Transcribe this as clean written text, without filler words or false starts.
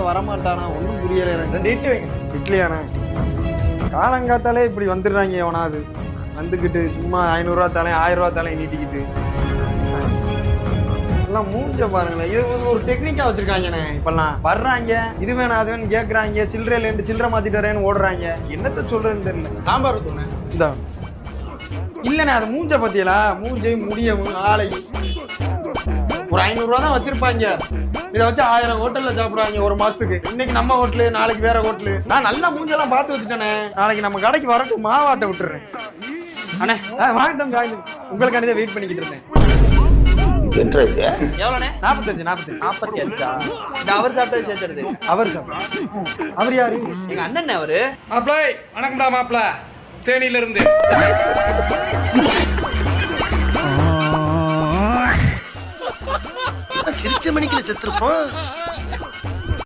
வரமாட்டானா ஒன்றும் புரியல. 2 இட்லி வைங்க. இட்லியாண்ணே காலங்காத்தாலே இப்படி வந்துடுறாங்க எவனாவது வந்துக்கிட்டு சும்மா 500 ரூபா தலை 1000 ரூபா தலை நீட்டிக்கிட்டு எல்லாம் மூஞ்ச பாருங்களேன். இது ஒரு டெக்னிக்கா வச்சிருக்காங்கண்ணே. இப்பெல்லாம் வர்றாங்க இது வேணும் அது வேணும் கேட்கறாங்க, சில்லறையில சில்லறை மாத்திட்டு வரேன்னு ஓடுறாங்க. என்னத்த சொல்றதுன்னு தெரியல. சாம்பார் ஊற்றுண்ணே. இந்த இல்லண்ணே அது மூஞ்ச பத்தியலா மூஞ்சையும் முடியவும் ஆளையும் ஒரு 500 ரூபா தான் வச்சிருப்பாங்க. இதை வச்சு 1000 ஹோட்டல்ல சாப்பிடுவாங்க ஒரு மாசத்துக்கு. இன்னைக்கு நம்ம ஹோட்டலு நாளைக்கு வேற ஹோட்டலு. நான் நல்லா மூஞ்செல்லாம் பார்த்து வச்சுட்டேனே. நாளைக்கு நம்ம கடைக்கு வரட்டும் மாவாட்ட விட்டுறேன். அண்ணே வாங்க தம்பி வாங்க. உங்களுக்கானதே வெயிட் பண்ணிக்கிட்டு இருந்தேன். எவ்வளோண்ணே? 45. 45ஆ? இந்த அவர் சாப்பிட்டது சேர்த்துருது. அவர் சாப்பிட அவர் யாரு? எங்க அண்ணன் அவரு. மாப்பிள வணக்கம்டா மாப்பிள, தேனியில இருந்து. சிரிச்ச மணிக்குல செத்துருப்போம்.